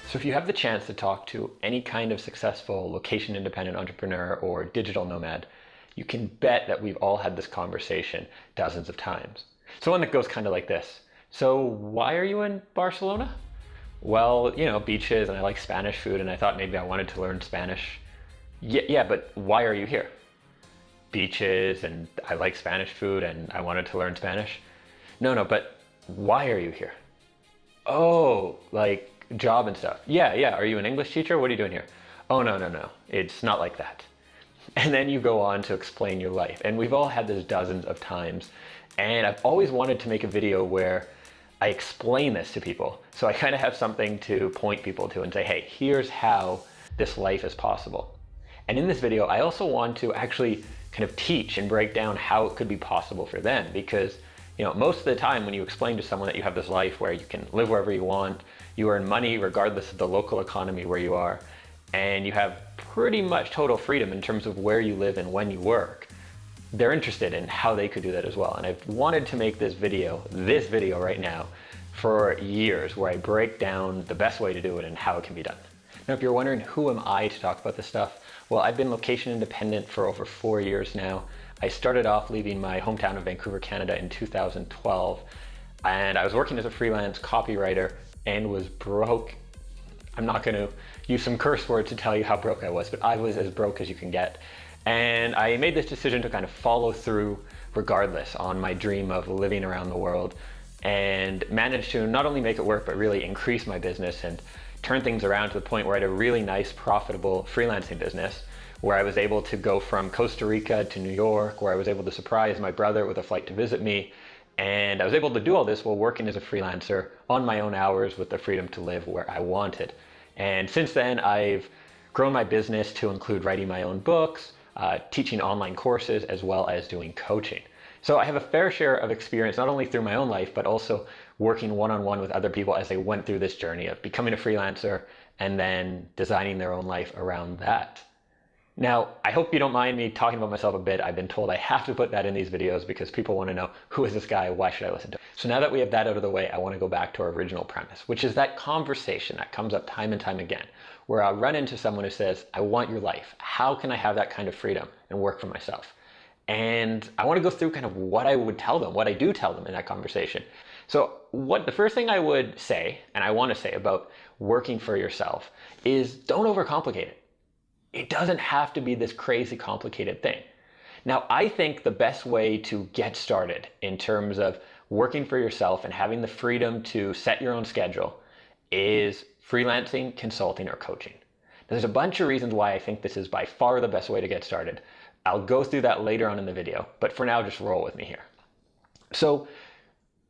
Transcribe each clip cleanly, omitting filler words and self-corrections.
So if you have the chance to talk to any kind of successful location-independent entrepreneur or digital nomad, you can bet that we've all had this conversation dozens of times. So one that goes kind of like this. So why are you in Barcelona? Well, beaches and I like Spanish food and I thought maybe I wanted to learn Spanish. Yeah, but why are you here? Beaches and I like Spanish food and I wanted to learn Spanish. No, but why are you here? Oh, like job and stuff. Yeah. Are you an English teacher? What are you doing here? Oh, no. It's not like that. And then you go on to explain your life. And we've all had this dozens of times. And I've always wanted to make a video where I explain this to people. So I kind of have something to point people to and say, hey, here's how this life is possible. And in this video, I also want to actually kind of teach and break down how it could be possible for them, because most of the time when you explain to someone that you have this life where you can live wherever you want, you earn money regardless of the local economy where you are, and you have pretty much total freedom in terms of where you live and when you work, they're interested in how they could do that as well. And I've wanted to make this video right now, for years, where I break down the best way to do it and how it can be done. Now, if you're wondering who am I to talk about this stuff, well, I've been location independent for over 4 years now. I started off leaving my hometown of Vancouver, Canada in 2012, and I was working as a freelance copywriter and was broke. I'm not going to use some curse words to tell you how broke I was, but I was as broke as you can get. And I made this decision to kind of follow through regardless on my dream of living around the world, and managed to not only make it work, but really increase my business and turn things around to the point where I had a really nice, profitable freelancing business, where I was able to go from Costa Rica to New York, where I was able to surprise my brother with a flight to visit me. And I was able to do all this while working as a freelancer on my own hours with the freedom to live where I wanted. And since then, I've grown my business to include writing my own books, teaching online courses, as well as doing coaching. So I have a fair share of experience, not only through my own life, but also working one-on-one with other people as they went through this journey of becoming a freelancer and then designing their own life around that. Now, I hope you don't mind me talking about myself a bit. I've been told I have to put that in these videos because people want to know, who is this guy? Why should I listen to him? So now that we have that out of the way, I want to go back to our original premise, which is that conversation that comes up time and time again, where I'll run into someone who says, I want your life. How can I have that kind of freedom and work for myself? And I want to go through kind of what I would tell them, what I do tell them in that conversation. So the first thing I would say, and I want to say about working for yourself, is don't overcomplicate it. It doesn't have to be this crazy complicated thing. Now, I think the best way to get started in terms of working for yourself and having the freedom to set your own schedule is freelancing, consulting, or coaching. There's a bunch of reasons why I think this is by far the best way to get started. I'll go through that later on in the video, but for now, just roll with me here. So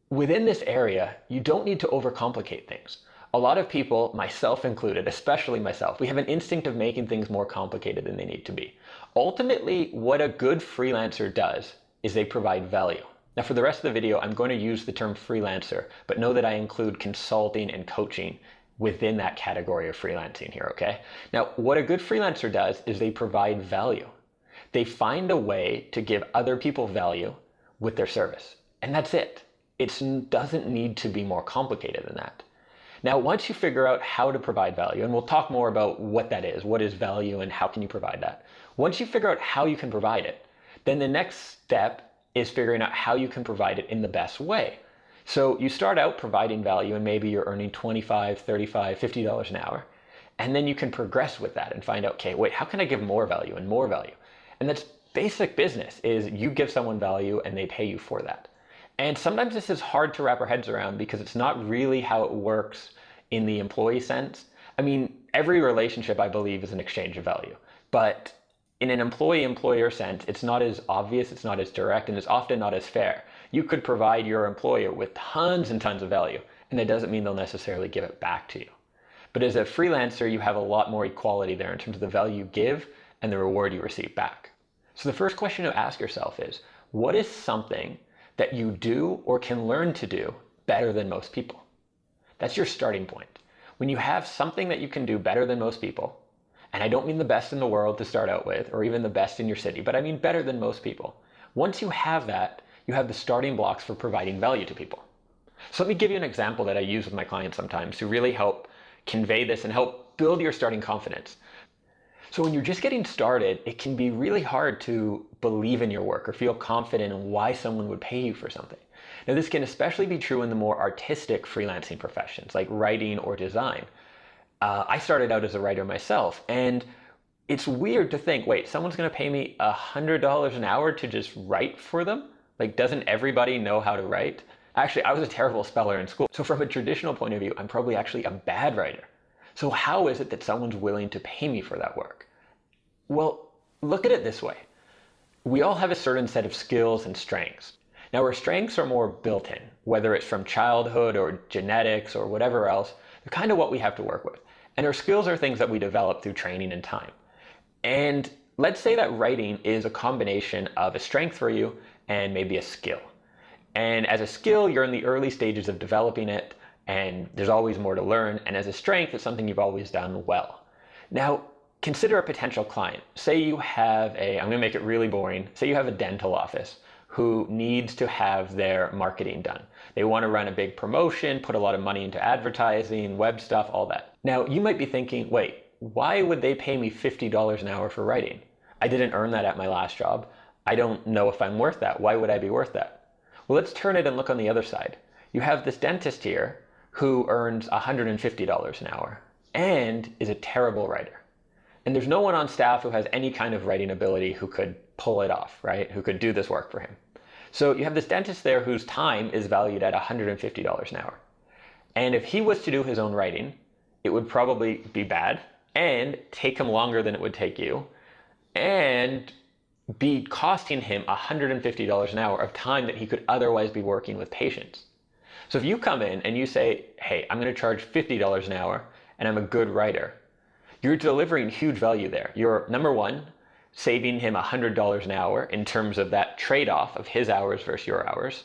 within this area, you don't need to overcomplicate things. A lot of people, myself included, especially myself, we have an instinct of making things more complicated than they need to be. Ultimately, what a good freelancer does is they provide value. Now, for the rest of the video, I'm going to use the term freelancer, but know that I include consulting and coaching within that category of freelancing here, okay? Now, what a good freelancer does is they provide value. They find a way to give other people value with their service, and that's it. It doesn't need to be more complicated than that. Now, once you figure out how to provide value, and we'll talk more about what that is, what is value and how can you provide that. Once you figure out how you can provide it, then the next step is figuring out how you can provide it in the best way. So you start out providing value and maybe you're earning $25, $35, $50 an hour. And then you can progress with that and find out, okay, wait, how can I give more value and more value? And that's basic business, is you give someone value and they pay you for that. And sometimes this is hard to wrap our heads around because it's not really how it works in the employee sense. I mean, every relationship, I believe, is an exchange of value. But in an employee-employer sense, it's not as obvious, it's not as direct, and it's often not as fair. You could provide your employer with tons and tons of value, and that doesn't mean they'll necessarily give it back to you. But as a freelancer, you have a lot more equality there in terms of the value you give and the reward you receive back. So the first question to ask yourself is, what is something that you do or can learn to do better than most people? That's your starting point. When you have something that you can do better than most people, and I don't mean the best in the world to start out with, or even the best in your city, but I mean better than most people. Once you have that, you have the starting blocks for providing value to people. So let me give you an example that I use with my clients sometimes to really help convey this and help build your starting confidence. So when you're just getting started, it can be really hard to believe in your work or feel confident in why someone would pay you for something. Now, this can especially be true in the more artistic freelancing professions like writing or design. I started out as a writer myself, and it's weird to think, wait, someone's going to pay me $100 an hour to just write for them? Like, doesn't everybody know how to write? Actually, I was a terrible speller in school. So from a traditional point of view, I'm probably actually a bad writer. So how is it that someone's willing to pay me for that work? Well, look at it this way. We all have a certain set of skills and strengths. Now, our strengths are more built in, whether it's from childhood or genetics or whatever else. They're kind of what we have to work with. And our skills are things that we develop through training and time. And let's say that writing is a combination of a strength for you and maybe a skill. And as a skill, you're in the early stages of developing it, and there's always more to learn. And as a strength, it's something you've always done well. Now, consider a potential client. Say you have I'm going to make it really boring. Say you have a dental office who needs to have their marketing done. They want to run a big promotion, put a lot of money into advertising, web stuff, all that. Now, you might be thinking, wait, why would they pay me $50 an hour for writing? I didn't earn that at my last job. I don't know if I'm worth that. Why would I be worth that? Well, let's turn it and look on the other side. You have this dentist here who earns $150 an hour and is a terrible writer. And there's no one on staff who has any kind of writing ability who could pull it off, right? Who could do this work for him. So you have this dentist there whose time is valued at $150 an hour. And if he was to do his own writing, it would probably be bad and take him longer than it would take you and be costing him $150 an hour of time that he could otherwise be working with patients. So if you come in and you say, hey, I'm going to charge $50 an hour and I'm a good writer, you're delivering huge value there. You're, number one, saving him $100 an hour in terms of that trade-off of his hours versus your hours.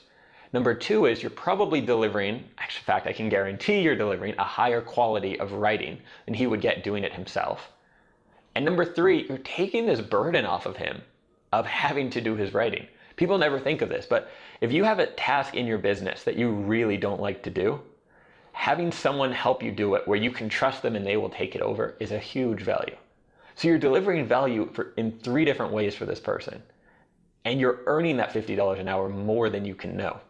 Number two is you're probably delivering, in fact, I can guarantee you're delivering a higher quality of writing than he would get doing it himself. And number three, you're taking this burden off of him of having to do his writing. People never think of this, but if you have a task in your business that you really don't like to do, having someone help you do it where you can trust them and they will take it over is a huge value. So you're delivering value in 3 different ways for this person. And you're earning that $50 an hour more than you can know.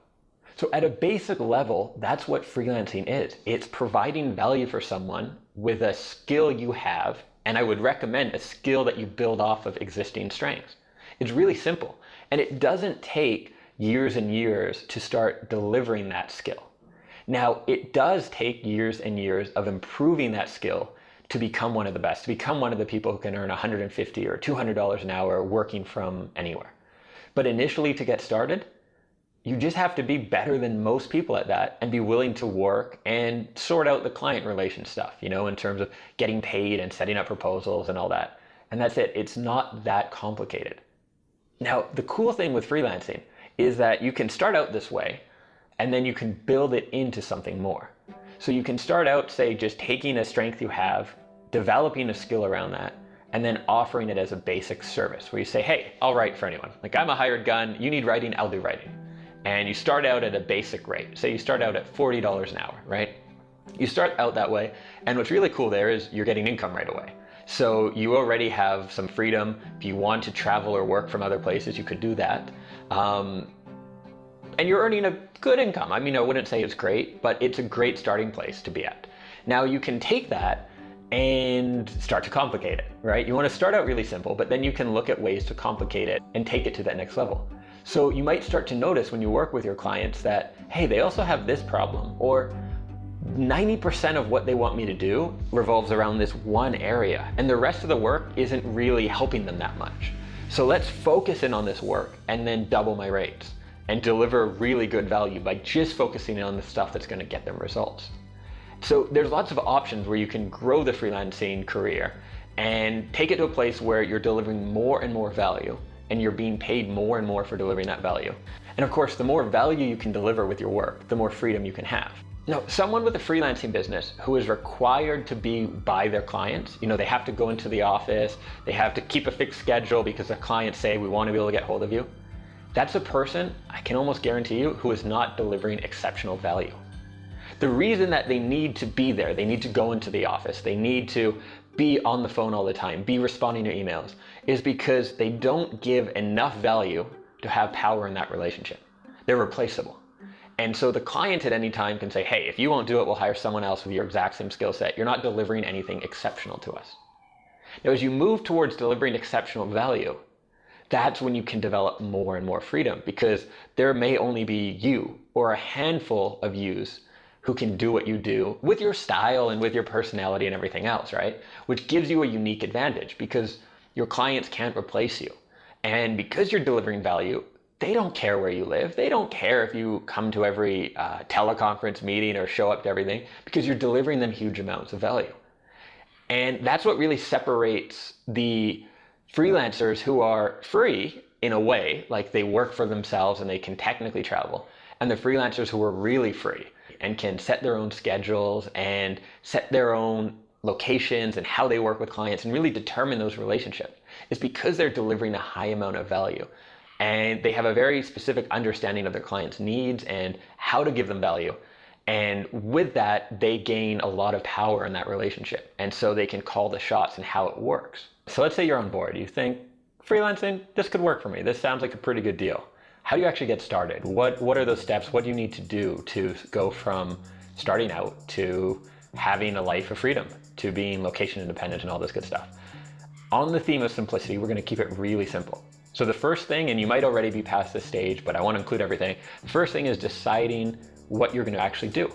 So at a basic level, that's what freelancing is. It's providing value for someone with a skill you have, and I would recommend a skill that you build off of existing strengths. It's really simple, and it doesn't take years and years to start delivering that skill. Now, it does take years and years of improving that skill to become one of the best, to become one of the people who can earn $150 or $200 an hour working from anywhere. But initially, to get started, you just have to be better than most people at that and be willing to work and sort out the client relation stuff, in terms of getting paid and setting up proposals and all that. And that's it. It's not that complicated. Now, the cool thing with freelancing is that you can start out this way and then you can build it into something more. So you can start out, say, just taking a strength you have, developing a skill around that, and then offering it as a basic service where you say, hey, I'll write for anyone. Like, I'm a hired gun, you need writing, I'll do writing. And you start out at a basic rate. Say you start out at $40 an hour, right? You start out that way, and what's really cool there is you're getting income right away. So you already have some freedom. If you want to travel or work from other places, you could do that. And you're earning a good income. I mean, I wouldn't say it's great, but it's a great starting place to be at. Now you can take that and start to complicate it, right? You want to start out really simple, but then you can look at ways to complicate it and take it to that next level. So you might start to notice when you work with your clients that, hey, they also have this problem, or 90% of what they want me to do revolves around this one area, and the rest of the work isn't really helping them that much. So let's focus in on this work and then double my rates and deliver really good value by just focusing on the stuff that's going to get them results. So there's lots of options where you can grow the freelancing career and take it to a place where you're delivering more and more value and you're being paid more and more for delivering that value. And of course, the more value you can deliver with your work, the more freedom you can have. Now, someone with a freelancing business who is required to be by their clients, they have to go into the office, they have to keep a fixed schedule because the clients say, we want to be able to get hold of you. That's a person, I can almost guarantee you, who is not delivering exceptional value. The reason that they need to be there, they need to go into the office, they need to be on the phone all the time, be responding to emails, is because they don't give enough value to have power in that relationship. They're replaceable. And so the client at any time can say, hey, if you won't do it, we'll hire someone else with your exact same skill set. You're not delivering anything exceptional to us. Now, as you move towards delivering exceptional value, that's when you can develop more and more freedom, because there may only be you or a handful of yous who can do what you do with your style and with your personality and everything else, right? Which gives you a unique advantage because your clients can't replace you. And because you're delivering value, they don't care where you live. They don't care if you come to every teleconference meeting or show up to everything, because you're delivering them huge amounts of value. And that's what really separates the freelancers who are free in a way, like they work for themselves and they can technically travel, and the freelancers who are really free and can set their own schedules and set their own locations and how they work with clients and really determine those relationships. Is because they're delivering a high amount of value and they have a very specific understanding of their clients' needs and how to give them value. And with that, they gain a lot of power in that relationship. And so they can call the shots in how it works. So let's say you're on board. You think, freelancing, this could work for me. This sounds like a pretty good deal. How do you actually get started? What are those steps? What do you need to do to go from starting out to having a life of freedom, to being location independent and all this good stuff? On the theme of simplicity, we're going to keep it really simple. So the first thing, and you might already be past this stage, but I want to include everything. The first thing is deciding what you're going to actually do.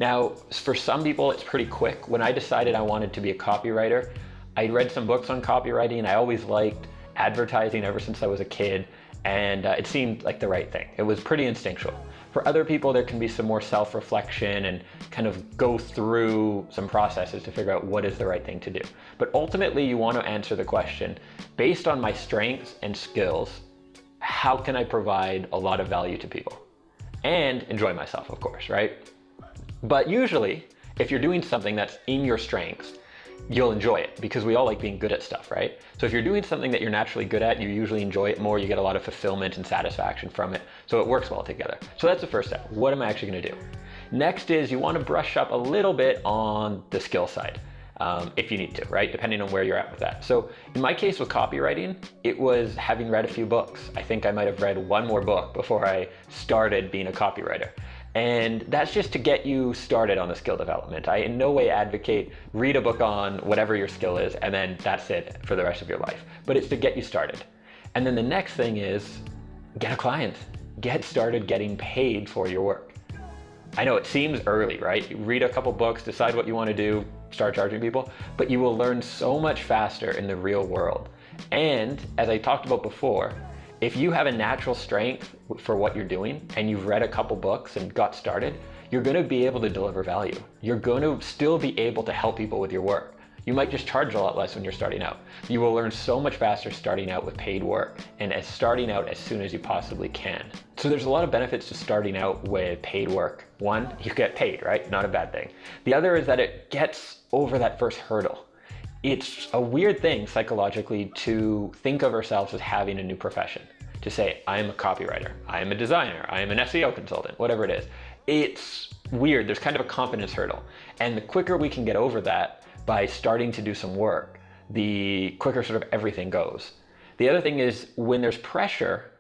Now, for some people, it's pretty quick. When I decided I wanted to be a copywriter, I read some books on copywriting. I always liked advertising ever since I was a kid, and it seemed like the right thing. It was pretty instinctual. For other people, there can be some more self-reflection and kind of go through some processes to figure out what is the right thing to do. But ultimately, you want to answer the question, based on my strengths and skills, how can I provide a lot of value to people? And enjoy myself, of course, right? But usually, if you're doing something that's in your strengths, you'll enjoy it, because we all like being good at stuff, right? So if you're doing something that you're naturally good at, you usually enjoy it more, you get a lot of fulfillment and satisfaction from it, so it works well together. So that's the first step. What am I actually going to do? Next is you want to brush up a little bit on the skill side, if you need to, right? Depending on where you're at with that. So in my case with copywriting, it was having read a few books. I think I might have read one more book before I started being a copywriter. And that's just to get you started on the skill development. I in no way advocate read a book on whatever your skill is and then that's it for the rest of your life. But it's to get you started. And then the next thing is get a client. Get started getting paid for your work. I know it seems early, right? You read a couple books, decide what you want to do, start charging people, but you will learn so much faster in the real world. And as I talked about before, if you have a natural strength for what you're doing and you've read a couple books and got started, you're going to be able to deliver value. You're going to still be able to help people with your work. You might just charge a lot less when you're starting out. You will learn so much faster starting out with paid work and starting out as soon as you possibly can. So there's a lot of benefits to starting out with paid work. One, you get paid, right? Not a bad thing. The other is that it gets over that first hurdle. It's a weird thing psychologically to think of ourselves as having a new profession. To say, I'm a copywriter, I'm a designer, I'm an SEO consultant, whatever it is. It's weird. There's kind of a confidence hurdle. And the quicker we can get over that by starting to do some work, the quicker sort of everything goes. The other thing is when there's pressure,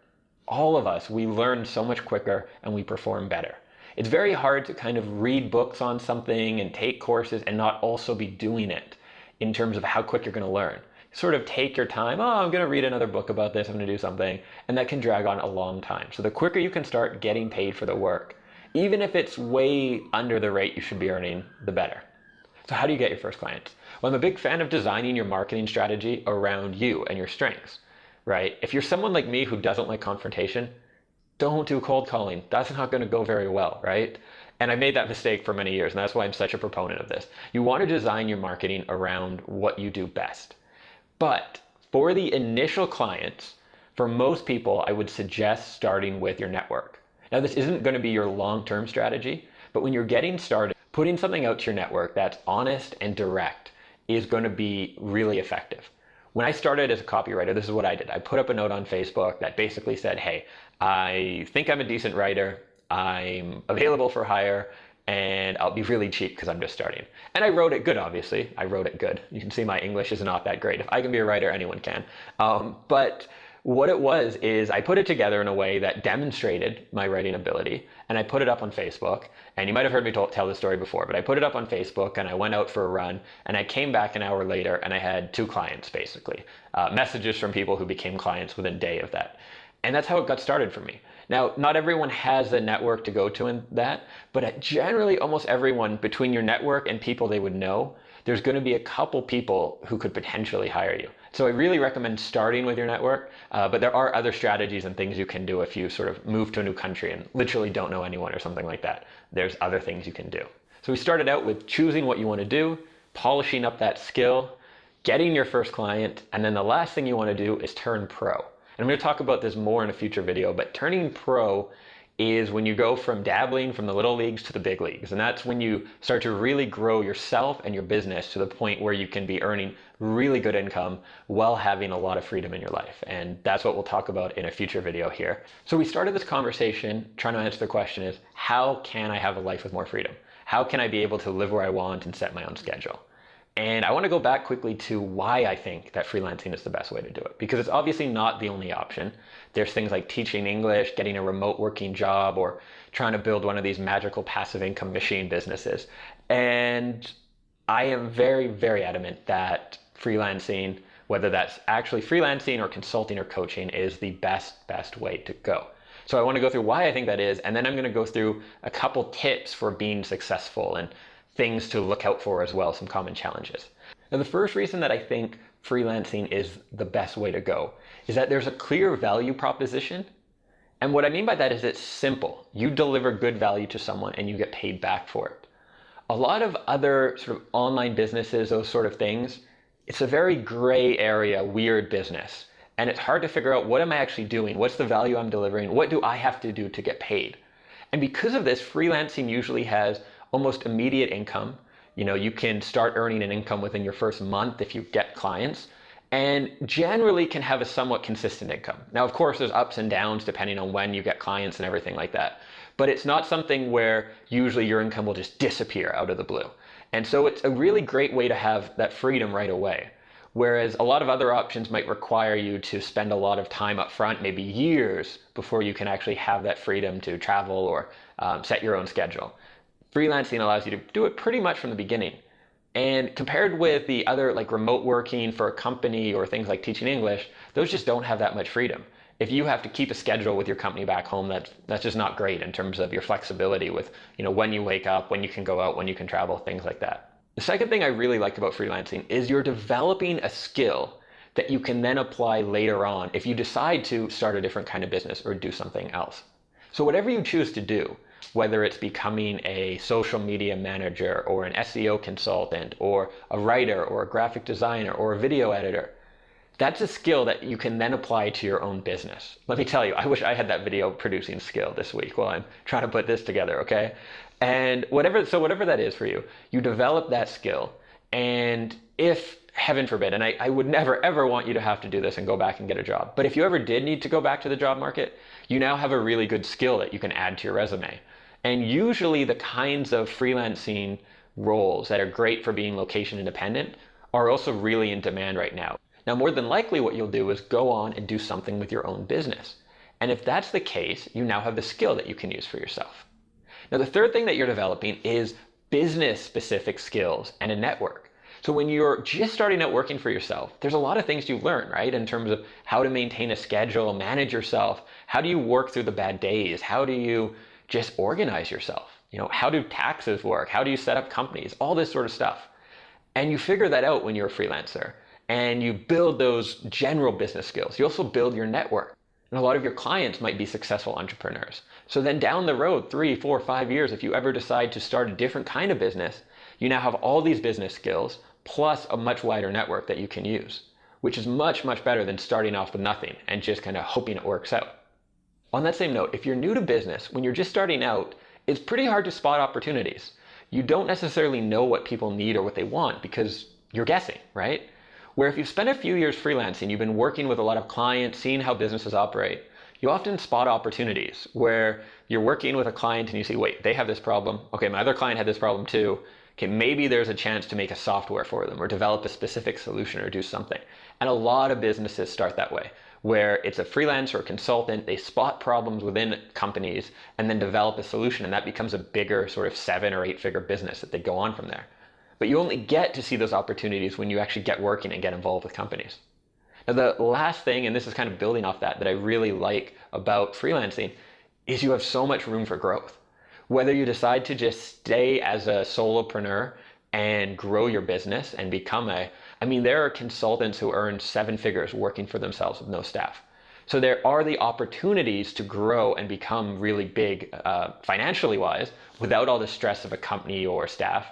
all of us, we learn so much quicker and we perform better. It's very hard to kind of read books on something and take courses and not also be doing it in terms of how quick you're going to learn. Sort of take your time, I'm going to read another book about this, I'm going to do something, and that can drag on a long time. So the quicker you can start getting paid for the work, even if it's way under the rate you should be earning, the better. So how do you get your first clients? Well, I'm a big fan of designing your marketing strategy around you and your strengths, right? If you're someone like me who doesn't like confrontation, don't do cold calling. That's not going to go very well, right? And I made that mistake for many years, and that's why I'm such a proponent of this. You want to design your marketing around what you do best. But for the initial clients, for most people, I would suggest starting with your network. Now, this isn't going to be your long-term strategy, but when you're getting started, putting something out to your network that's honest and direct is going to be really effective. When I started as a copywriter, this is what I did. I put up a note on Facebook that basically said, hey, I think I'm a decent writer. I'm available for hire. and I'll be really cheap because I'm just starting. And I wrote it good, obviously. I wrote it good. You can see my English is not that great. If I can be a writer, anyone can. But what it was is I put it together in a way that demonstrated my writing ability, and I put it up on Facebook. And you might have heard me tell this story before, but I put it up on Facebook and I went out for a run, and I came back an hour later and I had 2 clients, basically. Messages from people who became clients within a day of that. And that's how it got started for me. Now, not everyone has a network to go to in that, but generally almost everyone, between your network and people they would know, there's going to be a couple people who could potentially hire you. So I really recommend starting with your network, but there are other strategies and things you can do if you sort of move to a new country and literally don't know anyone or something like that. There's other things you can do. So we started out with choosing what you want to do, polishing up that skill, getting your first client, and then the last thing you want to do is turn pro. And I'm going to talk about this more in a future video, but turning pro is when you go from dabbling from the little leagues to the big leagues. And that's when you start to really grow yourself and your business to the point where you can be earning really good income while having a lot of freedom in your life. And that's what we'll talk about in a future video here. So we started this conversation trying to answer the question is, how can I have a life with more freedom? How can I be able to live where I want and set my own schedule? And I want to go back quickly to why I think that freelancing is the best way to do it, because it's obviously not the only option. There's things like teaching English, getting a remote working job, or trying to build one of these magical passive income machine businesses. And I am very, very adamant that freelancing, whether that's actually freelancing or consulting or coaching, is the best way to go. So I want to go through why I think that is, and then I'm going to go through a couple tips for being successful and things to look out for as well, some common challenges. Now, the first reason that I think freelancing is the best way to go is that there's a clear value proposition. And what I mean by that is it's simple. You deliver good value to someone and you get paid back for it. A lot of other sort of online businesses, those sort of things, it's a very gray area, weird business. And it's hard to figure out, what am I actually doing? What's the value I'm delivering? What do I have to do to get paid? And because of this, freelancing usually has almost immediate income. You know, you can start earning an income within your first month if you get clients, and generally can have a somewhat consistent income. Now, of course, there's ups and downs depending on when you get clients and everything like that, but it's not something where usually your income will just disappear out of the blue. And so it's a really great way to have that freedom right away. Whereas a lot of other options might require you to spend a lot of time up front, maybe years, before you can actually have that freedom to travel or set your own schedule. Freelancing allows you to do it pretty much from the beginning. And compared with the other, like remote working for a company or things like teaching English, those just don't have that much freedom. If you have to keep a schedule with your company back home, that's just not great in terms of your flexibility with, you know, when you wake up, when you can go out, when you can travel, things like that. The second thing I really like about freelancing is you're developing a skill that you can then apply later on if you decide to start a different kind of business or do something else. So whatever you choose to do, whether it's becoming a social media manager or an SEO consultant or a writer or a graphic designer or a video editor, that's a skill that you can then apply to your own business. Let me tell you, I wish I had that video producing skill this week while I'm trying to put this together, okay? And whatever that is for you, you develop that skill, and if, heaven forbid, and I would never ever want you to have to do this and go back and get a job, but if you ever did need to go back to the job market, you now have a really good skill that you can add to your resume. And usually the kinds of freelancing roles that are great for being location independent are also really in demand right now. Now, more than likely what you'll do is go on and do something with your own business. And if that's the case, you now have the skill that you can use for yourself. Now, the third thing that you're developing is business-specific skills and a network. So when you're just starting out working for yourself, there's a lot of things you learn, right? In terms of how to maintain a schedule, manage yourself. How do you work through the bad days? How do you just organize yourself? You know, how do taxes work? How do you set up companies? All this sort of stuff. And you figure that out when you're a freelancer, and you build those general business skills. You also build your network. And a lot of your clients might be successful entrepreneurs. So then down the road, 3, 4, 5 years, if you ever decide to start a different kind of business, you now have all these business skills plus a much wider network that you can use, which is much, much better than starting off with nothing and just kind of hoping it works out. On that same note, if you're new to business, when you're just starting out, it's pretty hard to spot opportunities. You don't necessarily know what people need or what they want because you're guessing, right? Where if you've spent a few years freelancing, you've been working with a lot of clients, seeing how businesses operate, you often spot opportunities where you're working with a client and you see, wait, they have this problem. Okay, my other client had this problem too. Okay, maybe there's a chance to make a software for them or develop a specific solution or do something. And a lot of businesses start that way, where it's a freelancer or consultant, they spot problems within companies and then develop a solution, and that becomes a bigger sort of 7 or 8 figure business that they go on from there. But you only get to see those opportunities when you actually get working and get involved with companies. Now, the last thing, and this is kind of building off that I really like about freelancing, is you have so much room for growth. Whether you decide to just stay as a solopreneur and grow your business and become there are consultants who earn 7 figures working for themselves with no staff. So there are the opportunities to grow and become really big financially wise without all the stress of a company or staff.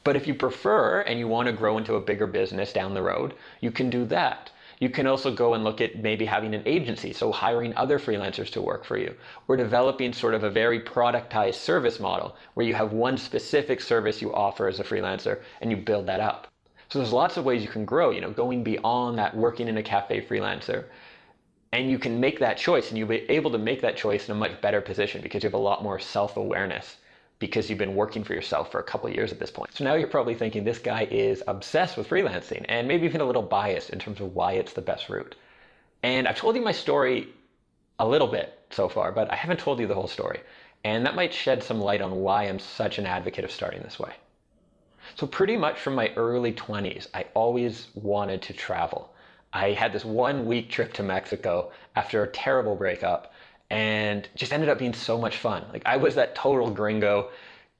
But if you prefer and you want to grow into a bigger business down the road, you can do that. You can also go and look at maybe having an agency, so hiring other freelancers to work for you, or developing sort of a very productized service model where you have one specific service you offer as a freelancer and you build that up. So there's lots of ways you can grow, going beyond that working in a cafe freelancer. And you can make that choice, and you'll be able to make that choice in a much better position because you have a lot more self-awareness, because you've been working for yourself for a couple of years at this point. So now you're probably thinking this guy is obsessed with freelancing and maybe even a little biased in terms of why it's the best route. And I've told you my story a little bit so far, but I haven't told you the whole story. And that might shed some light on why I'm such an advocate of starting this way. So pretty much from my early 20s, I always wanted to travel. I had this 1-week trip to Mexico after a terrible breakup, and just ended up being so much fun. Like, I was that total gringo,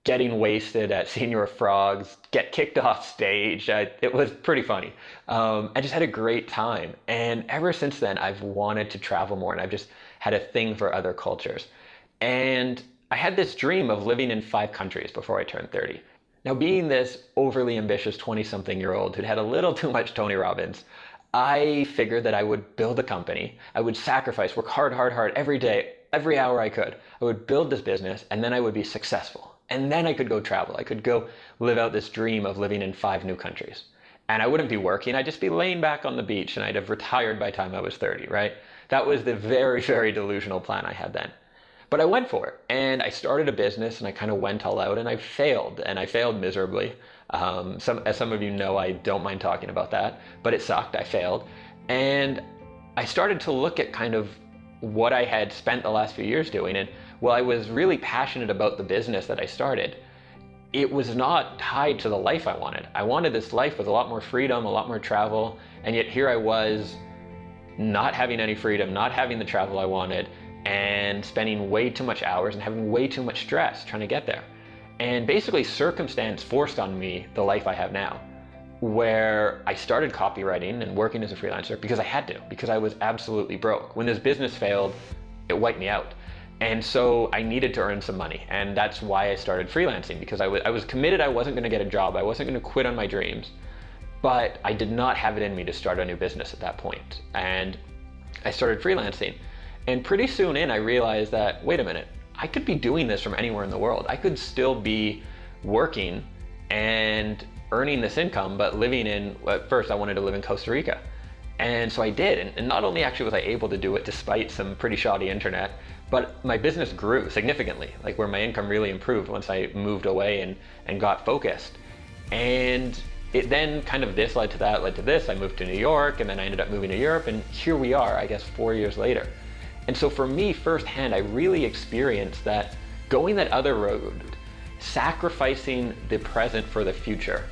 getting wasted at Señor Frog's, get kicked off stage. It was pretty funny. I just had a great time. And ever since then, I've wanted to travel more, and I've just had a thing for other cultures. And I had this dream of living in 5 countries before I turned 30. Now, being this overly ambitious 20-something-year-old who'd had a little too much Tony Robbins, I figured that I would build a company. I would sacrifice, work hard every day, every hour I could. I would build this business, and then I would be successful. And then I could go travel. I could go live out this dream of living in 5 new countries. And I wouldn't be working. I'd just be laying back on the beach, and I'd have retired by the time I was 30, right? That was the very, very delusional plan I had then. But I went for it, and I started a business, and I kind of went all out, and I failed miserably. As some of you know, I don't mind talking about that, but it sucked. I failed. And I started to look at kind of what I had spent the last few years doing, and while I was really passionate about the business that I started, it was not tied to the life I wanted. I wanted this life with a lot more freedom, a lot more travel, and yet here I was not having any freedom, not having the travel I wanted, and spending way too much hours and having way too much stress trying to get there. And basically circumstance forced on me the life I have now, where I started copywriting and working as a freelancer because I had to, because I was absolutely broke. When this business failed, it wiped me out. And so I needed to earn some money. And that's why I started freelancing, because I was committed I wasn't going to get a job. I wasn't going to quit on my dreams. But I did not have it in me to start a new business at that point. And I started freelancing. And pretty soon in, I realized that, wait a minute, I could be doing this from anywhere in the world. I could still be working and earning this income, but living in, at first I wanted to live in Costa Rica. And so I did. And not only actually was I able to do it despite some pretty shoddy internet, but my business grew significantly, like where my income really improved once I moved away and got focused. And it then kind of this led to that, led to this. I moved to New York, and then I ended up moving to Europe, and here we are, I guess 4 years later. And so for me firsthand, I really experienced that going that other road, sacrificing the present for the future,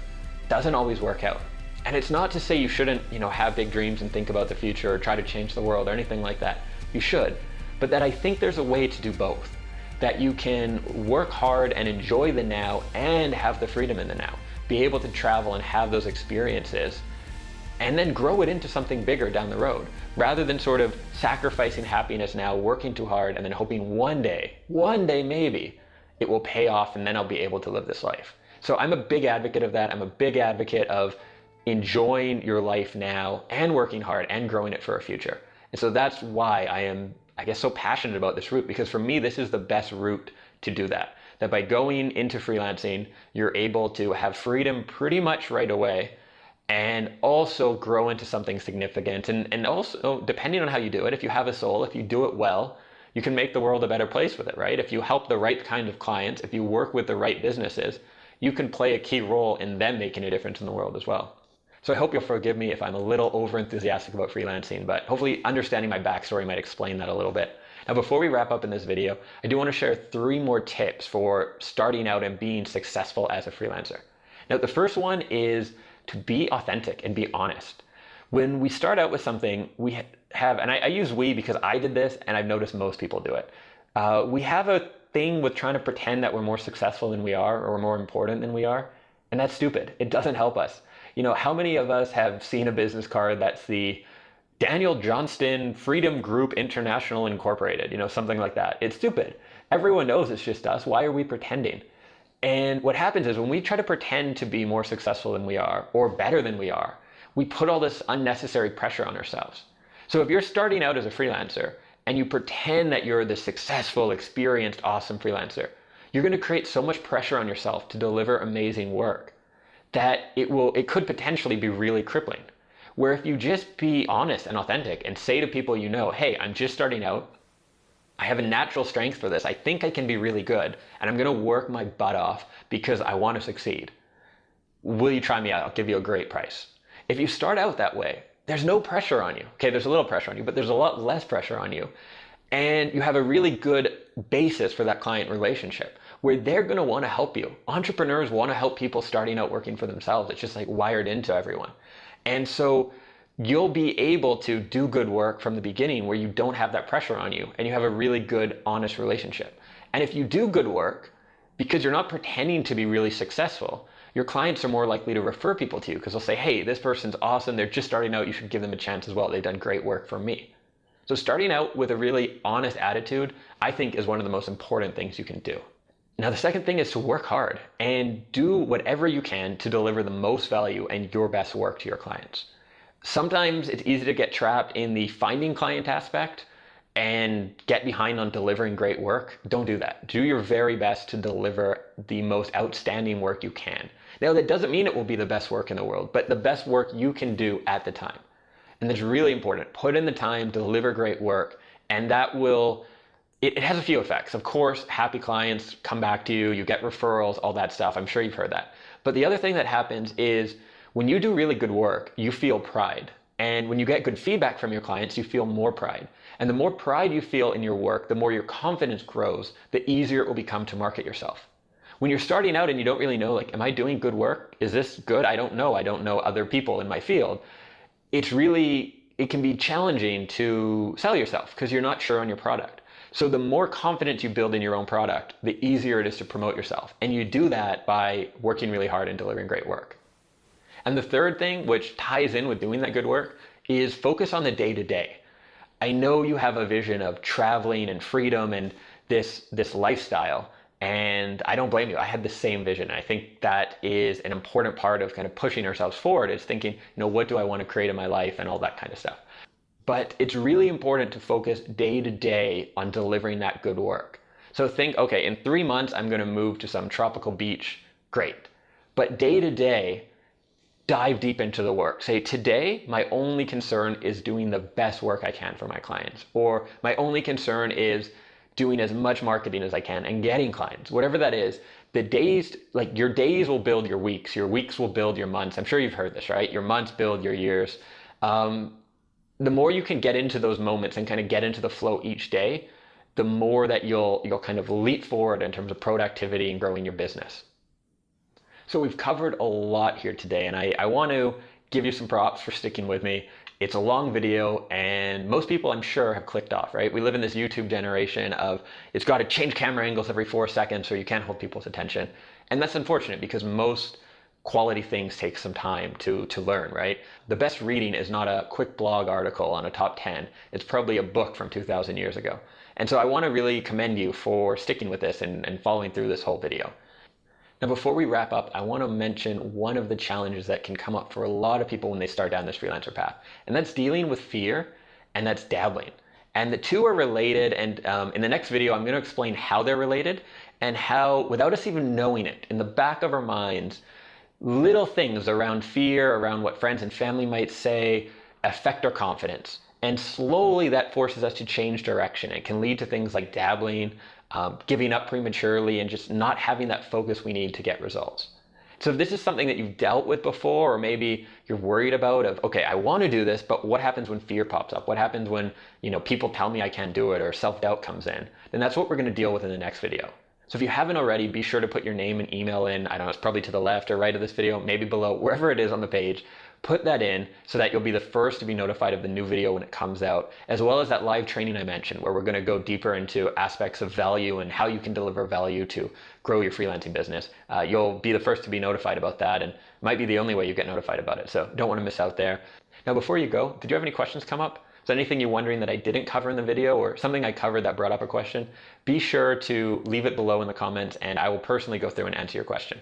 doesn't always work out. And it's not to say you shouldn't, have big dreams and think about the future or try to change the world or anything like that. You should. But that I think there's a way to do both. That you can work hard and enjoy the now and have the freedom in the now. Be able to travel and have those experiences and then grow it into something bigger down the road, rather than sort of sacrificing happiness now, working too hard, and then hoping one day maybe, it will pay off and then I'll be able to live this life. So I'm a big advocate of that. I'm a big advocate of enjoying your life now and working hard and growing it for a future. And so that's why I am, I guess, so passionate about this route, because for me, this is the best route to do that. That by going into freelancing, you're able to have freedom pretty much right away, and also grow into something significant. And also, depending on how you do it, if you have a soul, if you do it well, you can make the world a better place with it, right? If you help the right kind of clients, if you work with the right businesses, you can play a key role in them making a difference in the world as well. So I hope you'll forgive me if I'm a little over enthusiastic about freelancing, but hopefully understanding my backstory might explain that a little bit. Now, before we wrap up in this video, I do want to share 3 more tips for starting out and being successful as a freelancer. Now, the first one is to be authentic and be honest. When we start out with something, we have, and I use we because I did this and I've noticed most people do it. We have a thing with trying to pretend that we're more successful than we are or more important than we are, and that's stupid. It doesn't help us. You know, how many of us have seen a business card that's the Daniel Johnston Freedom Group International Incorporated, you know, something like that? It's stupid. Everyone knows it's just us. Why are we pretending? And what happens is when we try to pretend to be more successful than we are or better than we are, we put all this unnecessary pressure on ourselves. So if you're starting out as a freelancer and you pretend that you're the successful, experienced, awesome freelancer, you're going to create so much pressure on yourself to deliver amazing work that it could potentially be really crippling. Where if you just be honest and authentic and say to people you know, hey, I'm just starting out, I have a natural strength for this, I think I can be really good, and I'm going to work my butt off because I want to succeed. Will you try me out? I'll give you a great price. If you start out that way, there's no pressure on you. Okay, there's a little pressure on you, but there's a lot less pressure on you. And you have a really good basis for that client relationship where they're going to want to help you. Entrepreneurs want to help people starting out working for themselves. It's just like wired into everyone. And so you'll be able to do good work from the beginning where you don't have that pressure on you and you have a really good, honest relationship. And if you do good work, because you're not pretending to be really successful, your clients are more likely to refer people to you because they'll say, hey, this person's awesome. They're just starting out. You should give them a chance as well. They've done great work for me. So starting out with a really honest attitude, I think, is one of the most important things you can do. Now, the second thing is to work hard and do whatever you can to deliver the most value and your best work to your clients. Sometimes it's easy to get trapped in the finding client aspect and get behind on delivering great work. Don't do that. Do your very best to deliver the most outstanding work you can. Now, that doesn't mean it will be the best work in the world, but the best work you can do at the time. And that's really important. Put in the time, deliver great work, and that will, it has a few effects. Of course, happy clients come back to you, you get referrals, all that stuff. I'm sure you've heard that. But the other thing that happens is when you do really good work, you feel pride. And when you get good feedback from your clients, you feel more pride. And the more pride you feel in your work, the more your confidence grows, the easier it will become to market yourself. When you're starting out and you don't really know, like, am I doing good work? Is this good? I don't know. I don't know other people in my field. It can be challenging to sell yourself because you're not sure on your product. So the more confidence you build in your own product, the easier it is to promote yourself. And you do that by working really hard and delivering great work. And the third thing, which ties in with doing that good work, is focus on the day-to-day. I know you have a vision of traveling and freedom and this lifestyle, and I don't blame you. I had the same vision. I think that is an important part of kind of pushing ourselves forward, is thinking, what do I want to create in my life and all that kind of stuff. But it's really important to focus day to day on delivering that good work. So think, okay, in 3 months, I'm going to move to some tropical beach. Great. But day to day, dive deep into the work. Say, today, my only concern is doing the best work I can for my clients. Or my only concern is doing as much marketing as I can and getting clients. Whatever that is, the days, like your days will build your weeks will build your months. I'm sure you've heard this, right? Your months build your years. The more you can get into those moments and kind of get into the flow each day, the more that you'll kind of leap forward in terms of productivity and growing your business. So we've covered a lot here today, and I want to give you some props for sticking with me. It's a long video, and most people, I'm sure, have clicked off, right? We live in this YouTube generation of it's got to change camera angles every 4 seconds so you can't hold people's attention. And that's unfortunate because most quality things take some time to learn, right? The best reading is not a quick blog article on a top 10. It's probably a book from 2,000 years ago. And so I want to really commend you for sticking with this and following through this whole video. Now, before we wrap up, I want to mention one of the challenges that can come up for a lot of people when they start down this freelancer path, and that's dealing with fear, and that's dabbling. And the two are related, and in the next video, I'm going to explain how they're related and how, without us even knowing it, in the back of our minds, little things around fear, around what friends and family might say, affect our confidence. And slowly that forces us to change direction. It can lead to things like dabbling, giving up prematurely, and just not having that focus we need to get results. So if this is something that you've dealt with before, or maybe you're worried about okay, I want to do this, but what happens when fear pops up? What happens when, people tell me I can't do it, or self-doubt comes in? Then that's what we're going to deal with in the next video. So if you haven't already, be sure to put your name and email in. I don't know, it's probably to the left or right of this video, maybe below, wherever it is on the page. Put that in so that you'll be the first to be notified of the new video when it comes out, as well as that live training I mentioned, where we're going to go deeper into aspects of value and how you can deliver value to grow your freelancing business. You'll be the first to be notified about that, and might be the only way you get notified about it. So don't want to miss out there. Now, before you go, did you have any questions come up? Is there anything you're wondering that I didn't cover in the video, or something I covered that brought up a question? Be sure to leave it below in the comments, and I will personally go through and answer your question.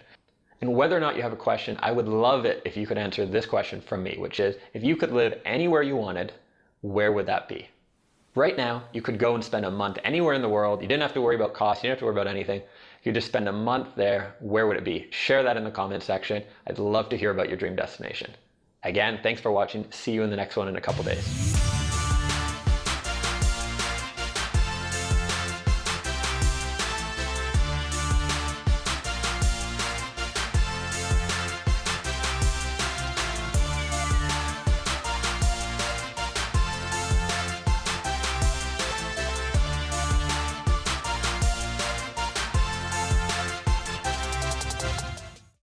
And whether or not you have a question, I would love it if you could answer this question from me, which is, if you could live anywhere you wanted, where would that be? Right now, you could go and spend a month anywhere in the world. You didn't have to worry about cost. You didn't have to worry about anything. You just spend a month there. Where would it be? Share that in the comment section. I'd love to hear about your dream destination. Again, thanks for watching. See you in the next one in a couple days.